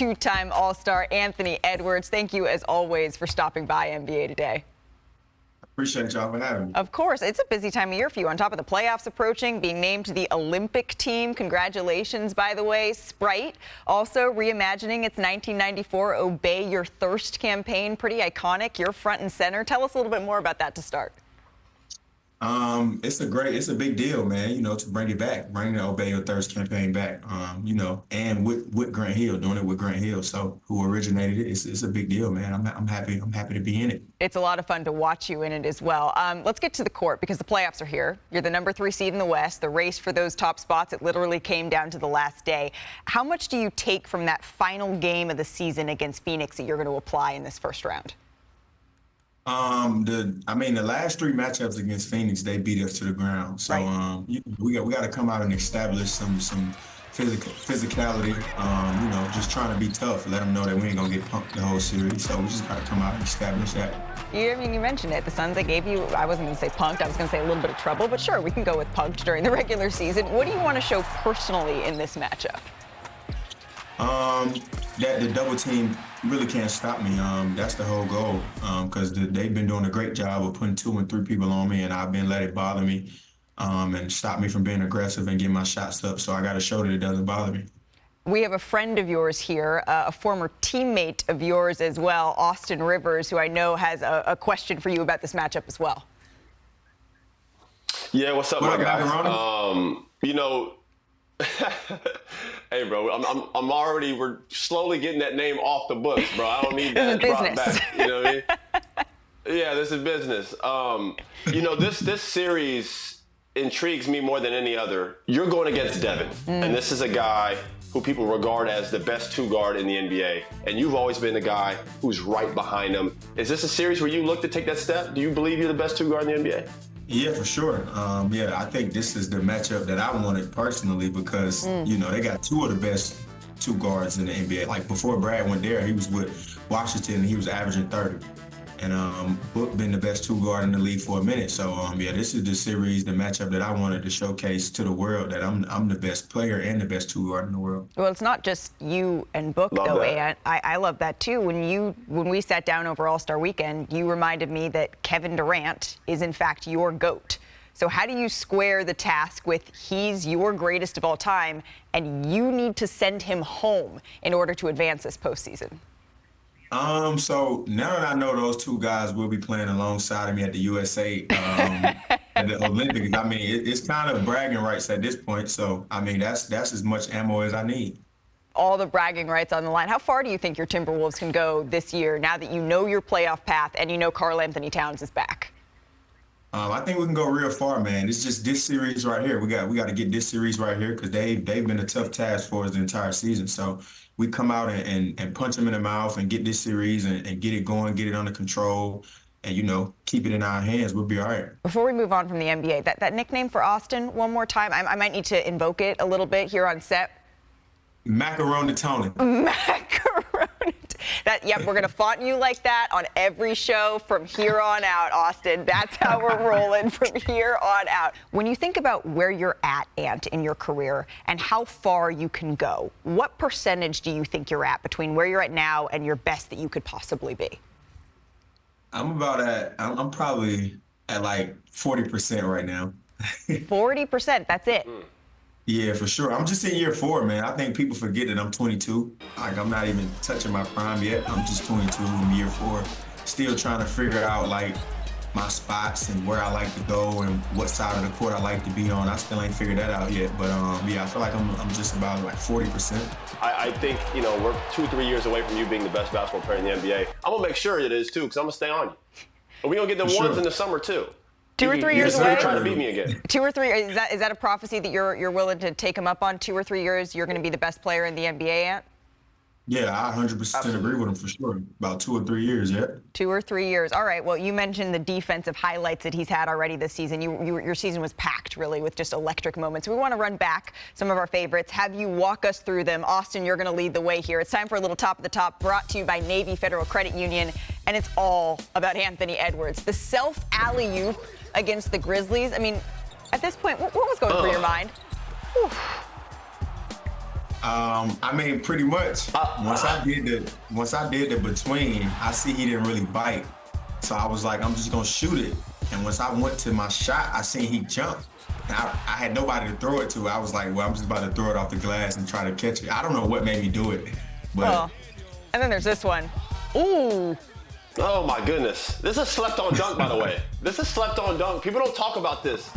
two-time All-Star Anthony Edwards. Thank you, as always, for stopping by NBA Today. Appreciate y'all for having me. Of course. It's a busy time of year for you. On top of the playoffs approaching, being named to the Olympic team. Congratulations, by the way. Sprite also reimagining its 1994 Obey Your Thirst campaign. Pretty iconic. You're front and center. Tell us a little bit more about that to start. It's a big deal, man, to bring it back, bring the Obey Your Thirst campaign back, and with Grant Hill, doing it with Grant Hill. So who originated it, it's a big deal, man. I'm happy to be in it. It's a lot of fun to watch you in it as well. Let's get to the court because the playoffs are here. You're the number 3 seed in the West. The race for those top spots, it literally came down to the last day. How much do you take from that final game of the season against Phoenix that you're going to apply in this first round? The last 3 matchups against Phoenix, they beat us to the ground. So right. We got to come out and establish some physicality. Just trying to be tough. Let them know that we ain't gonna get punked the whole series. So we just got to come out and establish that. You mentioned it. The Suns, they gave you, I wasn't going to say punked, I was going to say a little bit of trouble, but sure, we can go with punked during the regular season. What do you want to show personally in this matchup? That the double team really can't stop me. That's the whole goal. Because they've been doing a great job of putting 2 and 3 people on me, and I've been let it bother me, and stop me from being aggressive and getting my shots up. So I got to show that it doesn't bother me. We have a friend of yours here, a former teammate of yours as well, Austin Rivers, who I know has a question for you about this matchup as well. Yeah, what's up, my guy? Hey, bro, we're slowly getting that name off the books, bro. I don't need that brought back. You know what I mean? Yeah, this is business. This series intrigues me more than any other. You're going against Devin, and this is a guy who people regard as the best 2 guard in the NBA, and you've always been the guy who's right behind him. Is this a series where you look to take that step? Do you believe you're the best 2 guard in the NBA? Yeah, for sure. I think this is the matchup that I wanted personally because, they got 2 of the best 2 guards in the NBA. Like before Brad went there, he was with Washington and he was averaging 30. And Book been the best 2 guard in the league for a minute. So, this is the series, the matchup that I wanted to showcase to the world that I'm the best player and the best 2 guard in the world. Well, it's not just you and Book, though, Ant. I love that, too. When we sat down over All-Star Weekend, you reminded me that Kevin Durant is, in fact, your GOAT. So how do you square the task with he's your greatest of all time and you need to send him home in order to advance this postseason? So now that I know those 2 guys will be playing alongside of me at the USA at the Olympics, it's kind of bragging rights at this point. So, that's as much ammo as I need. All the bragging rights on the line. How far do you think your Timberwolves can go this year now that you know your playoff path and you know Karl Anthony Towns is back? I think we can go real far, man. It's just this series right here. We got to get this series right here because they've been a tough task for us the entire season. So we come out and punch them in the mouth and get this series and get it going, get it under control, and, keep it in our hands. We'll be all right. Before we move on from the NBA, that nickname for Austin, one more time, I might need to invoke it a little bit here on set. Macaroni Tony. Macaroni. We're going to font you like that on every show from here on out, Austin. That's how we're rolling from here on out. When you think about where you're at, Ant, in your career and how far you can go, what percentage do you think you're at between where you're at now and your best that you could possibly be? I'm probably at like 40% right now. 40%, that's it. Yeah, for sure. I'm just in year 4, man. I think people forget that I'm 22. Like, I'm not even touching my prime yet. I'm just 22 in year 4. Still trying to figure out, like, my spots and where I like to go and what side of the court I like to be on. I still ain't figured that out yet. But, I feel like I'm just about, like, 40%. I think, we're 2-3 years away from you being the best basketball player in the NBA. I'm going to make sure it is, too, because I'm going to stay on you. And we're going to get the ones in the summer, too. 2 or 3 years away. You're trying to beat me again. 2 or 3. Is that a prophecy that you're willing to take him up on? 2 or 3 years, you're going to be the best player in the NBA, Ant? Yeah, I 100% agree with him for sure. About 2 or 3 years, yeah. 2 or 3 years. All right. Well, you mentioned the defensive highlights that he's had already this season. Your season was packed, really, with just electric moments. We want to run back some of our favorites, have you walk us through them. Austin, you're going to lead the way here. It's time for a little top of the top, brought to you by Navy Federal Credit Union, and it's all about Anthony Edwards. The self-alley-oop against the Grizzlies. At this point, what was going through your mind? Whew. I mean, pretty much. Once I did the between, I see he didn't really bite. So I was like, I'm just gonna shoot it. And once I went to my shot, I seen he jumped. And I had nobody to throw it to. I was like, well, I'm just about to throw it off the glass and try to catch it. I don't know what made me do it, but. Oh. And then there's this one. Ooh. Oh my goodness. This is slept on dunk, by the way. This is slept on dunk. People don't talk about this.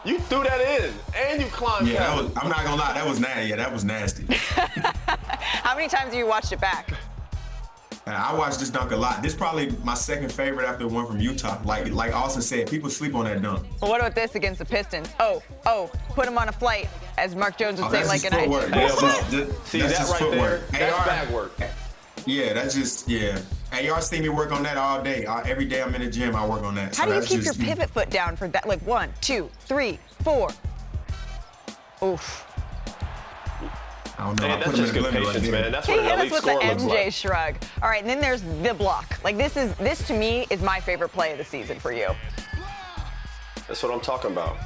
You threw that in, and you climbed. Yeah, I'm not gonna lie, that was nasty. Yeah, that was nasty. How many times have you watched it back? I watched this dunk a lot. This is probably my second favorite after the one from Utah. Like Austin said, people sleep on that dunk. Well, what about this against the Pistons? Oh, put him on a flight, as Mark Jones would say, that's like just an footwork. See that right there? That's bag work. Yeah, that's just, yeah. Hey, y'all see me work on that all day. Every day I'm in the gym, I work on that. How do you keep your pivot foot down for that? Like 1, 2, 3, 4. Oof. I don't know. Man, that's just good patience, man. That's what He an hit us elite with the score looks MJ like. shrug. All right, and then there's the block. Like this to me is my favorite play of the season for you. That's what I'm talking about.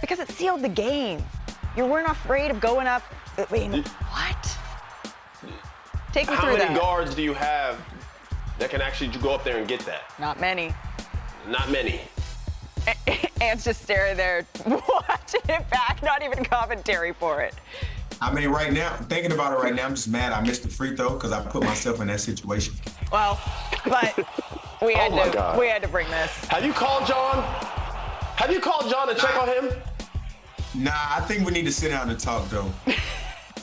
Because it sealed the game. You weren't afraid of going up. Wait, what? Take me How through many that. guards do you have that can actually go up there and get that? Not many. Not many. Ant's just staring there, watching it back, not even commentary for it. I mean, right now, thinking about it right now, I'm just mad I missed the free throw because I put myself in that situation. Well, but we had to bring this. Have you called John? Have you called John to check on him? Nah, I think we need to sit down and talk, though.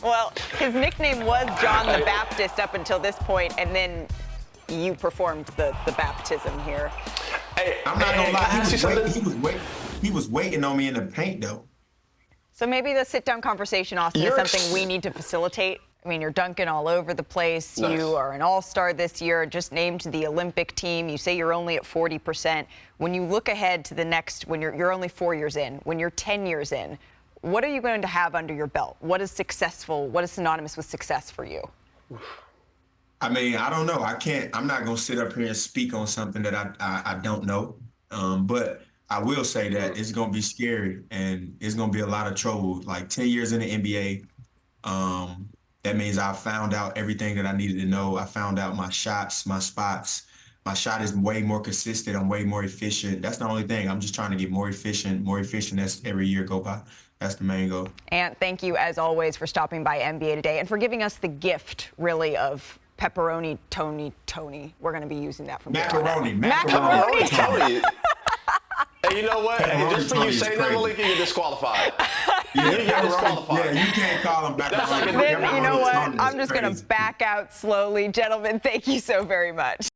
Well, his nickname was John the Baptist up until this point, and then you performed the baptism here. Hey, I'm not gonna lie, lie. he was waiting on me in the paint, though. So maybe the sit-down conversation, Austin, is something we need to facilitate. I mean, you're dunking all over the place. Nice. You are an all-star this year, just named to the Olympic team. You say you're only at 40%. When you look ahead to the next, when you're only 4 years in, when you're 10 years in, what are you going to have under your belt? What is successful? What is synonymous with success for you? I mean, I don't know. I'm not going to sit up here and speak on something that I don't know. But I will say that it's going to be scary and it's going to be a lot of trouble. Like 10 years in the NBA, that means I found out everything that I needed to know. I found out my shots, my spots. My shot is way more consistent. I'm way more efficient. That's the only thing. I'm just trying to get more efficient as every year go by. That's the main goal. And thank you, as always, for stopping by NBA Today and for giving us the gift, really, of Pepperoni Tony. We're going to be using that from Macaroni Tony. Hey, you know what? Hey, just for you saying that, Malika, you're disqualified. Yeah, You're disqualified. Yeah, you can't call him back. That's like Then, you know what? I'm just going to back out slowly. Gentlemen, thank you so very much.